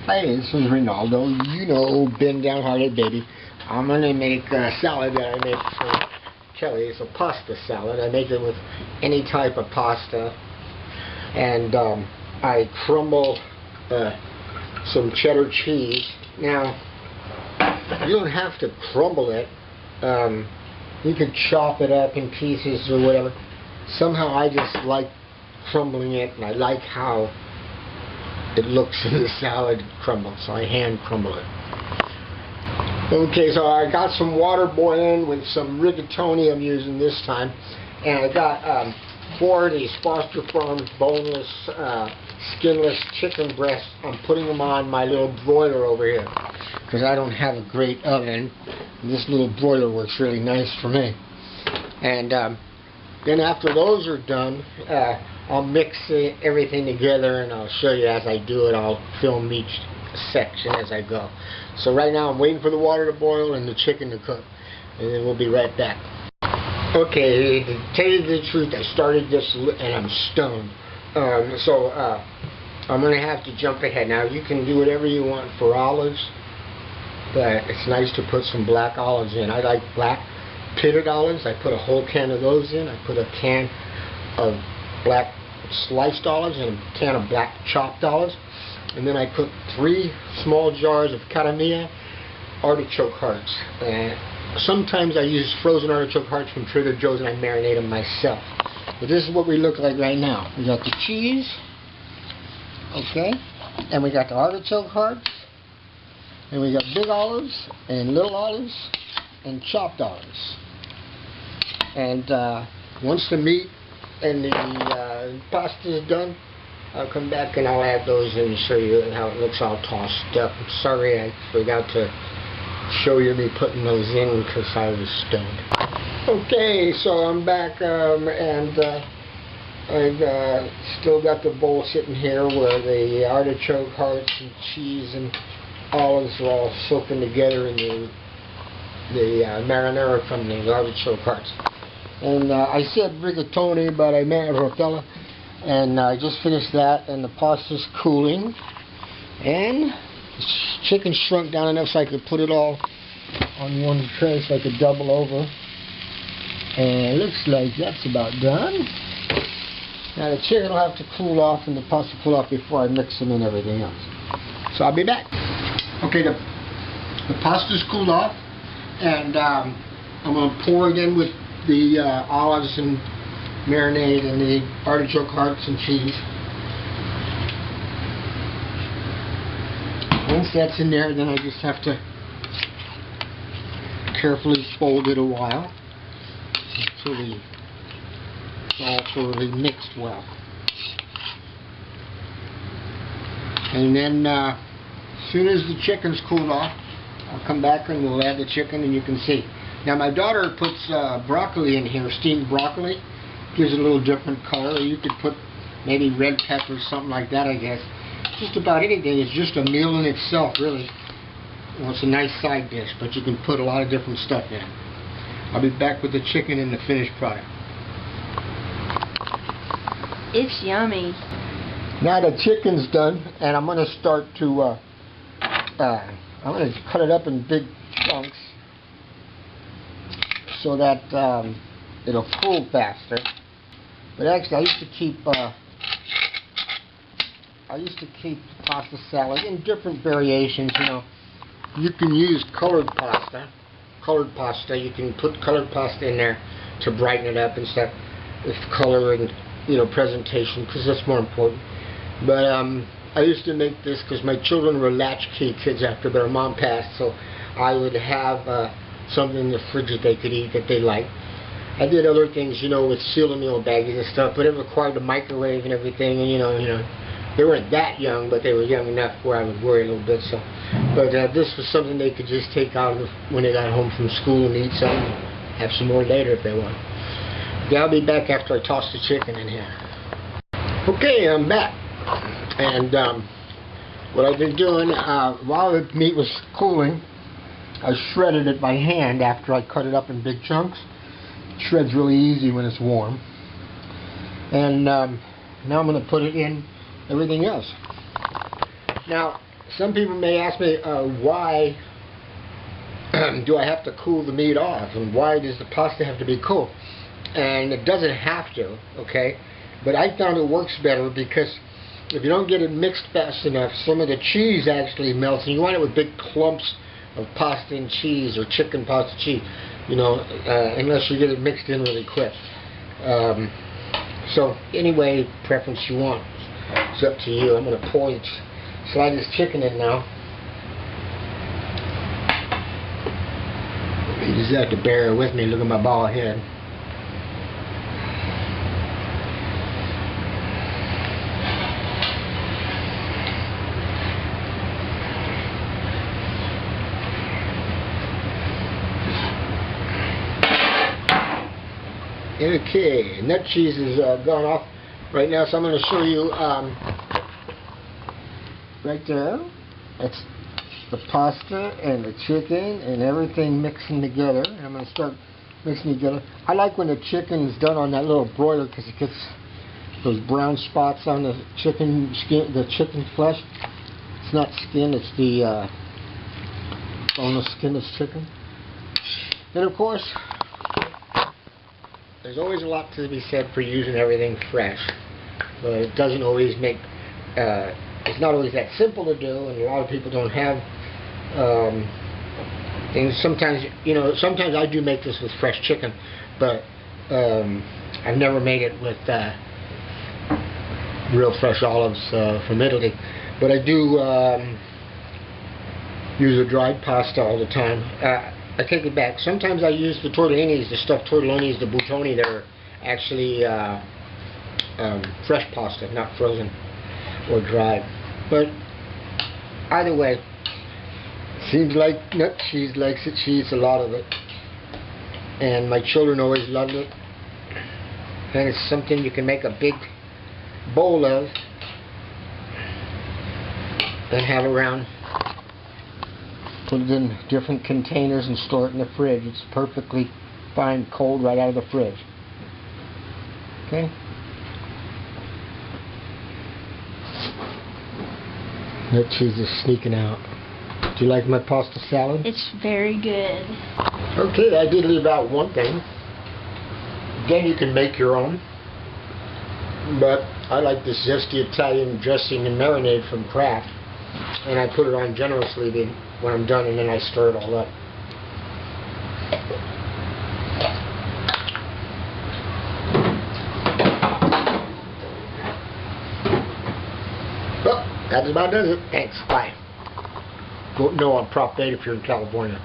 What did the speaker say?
Hi, this is Reynaldo. You know, been downhearted baby. I'm gonna make a salad that I make for Kelley. It's a pasta salad. I make it with any type of pasta, and I crumble some cheddar cheese. Now, you don't have to crumble it. You can chop it up in pieces or whatever. Somehow I just like crumbling it, and I like how it looks in the salad crumble, so I hand crumble it. Okay, so I got some water boiling with some rigatoni I'm using this time, and I got 4 of these Foster Farms boneless, skinless chicken breasts. I'm putting them on my little broiler over here because I don't have a great oven. This little broiler works really nice for me. And then after those are done, I'll mix everything together, and I'll show you as I do it. I'll film each section as I go. So right now I'm waiting for the water to boil and the chicken to cook, and then we'll be right back. Okay, to tell you the truth, I started this and I'm stoned. So I'm going to have to jump ahead. Now you can do whatever you want for olives, but it's nice to put some black olives in. I like black pitted olives. I put a whole can of those in. I put a can of black sliced olives and a can of black chopped olives. And then I put 3 small jars of Cara artichoke hearts. Sometimes I use frozen artichoke hearts from Trader Joe's and I marinate them myself. But this is what we look like right now. We got the cheese, okay, and we got the artichoke hearts, and we got big olives and little olives and chopped olives. And once the meat and the pasta is done, I'll come back and I'll add those in and show you how it looks all tossed up. I'm sorry I forgot to show you me putting those in because I was stoned. Okay, so I'm back, and I've still got the bowl sitting here where the artichoke hearts and cheese and olives are all soaking together in the marinara from the artichoke hearts. And I said rigatoni, but I meant rotella. And I just finished that, and the pasta's cooling. And the chicken shrunk down enough so I could put it all on one tray so I could double over. And it looks like that's about done. Now the chicken will have to cool off and the pasta cool off before I mix them and everything else. So I'll be back. Okay, the pasta's cooled off, and I'm going to pour it in with the olives and marinade and the artichoke hearts and cheese. Once that's in there, then I just have to carefully fold it a while until it's all thoroughly mixed well. And then as soon as the chicken's cooled off, I'll come back and we'll add the chicken, and you can see. Now my daughter puts broccoli in here, steamed broccoli. Gives it a little different color. You could put maybe red pepper, something like that, I guess. Just about anything. It's just a meal in itself, really. Well, it's a nice side dish, but you can put a lot of different stuff in it. I'll be back with the chicken and the finished product. It's yummy. Now the chicken's done, and I'm going to start to I'm going to cut it up in big chunks so that it'll cool faster. But actually, I used to keep pasta salad in different variations. You know, you can use colored pasta. You can put colored pasta in there to brighten it up and stuff with color and, you know, presentation, because that's more important. But I used to make this because my children were Latch Key Kids after their mom passed, so I would have something in the fridge that they could eat that they liked. I did other things, you know, with seal meal baggies and stuff, but it required a microwave and everything, and you know, they weren't that young, but they were young enough where I would worry a little bit. So, but this was something they could just take out when they got home from school and eat something, have some more later if they want. Okay, I'll be back after I toss the chicken in here. Okay, I'm back, and what I've been doing while the meat was cooling, I shredded it by hand after I cut it up in big chunks. Shreds really easy when it's warm. And now I'm going to put it in everything else. Now, some people may ask me why do I have to cool the meat off, and why does the pasta have to be cool? And it doesn't have to, okay? But I found it works better because if you don't get it mixed fast enough, some of the cheese actually melts, and you wind up with big clumps of pasta and cheese, or chicken pasta cheese, you know, unless you get it mixed in really quick. So anyway, preference you want, it's up to you. I'm going to slide this chicken in now. You just have to bear with me. Look at my bald head. Okay, NutCheese is gone off right now, so I'm going to show you right there. That's the pasta and the chicken and everything mixing together. And I'm going to start mixing together. I like when the chicken's done on that little broiler because it gets those brown spots on the chicken skin, the chicken flesh. It's not skin, it's the boneless skinless chicken. Then of course, there's always a lot to be said for using everything fresh, but it doesn't always make, it's not always that simple to do, and a lot of people don't have things. Sometimes, you know, sometimes I do make this with fresh chicken, but I've never made it with real fresh olives from Italy. But I do use a dried pasta all the time. I take it back. Sometimes I use the tortellinis, the stuffed tortellinis, the buttoni that are actually fresh pasta, not frozen or dried. But either way, seems like NutCheese likes it. She eats a lot of it, and my children always loved it. And it's something you can make a big bowl of and have around. Put it in different containers and store it in the fridge. It's perfectly fine cold right out of the fridge. Okay? NutCheese is sneaking out. Do you like my pasta salad? It's very good. Okay, I did leave out one thing. Again, you can make your own. But I like this zesty Italian dressing and marinade from Kraft. And I put it on generously when I'm done, and then I stir it all up. Well, that about does it. Thanks. Bye. Vote no on Prop 8 if you're in California.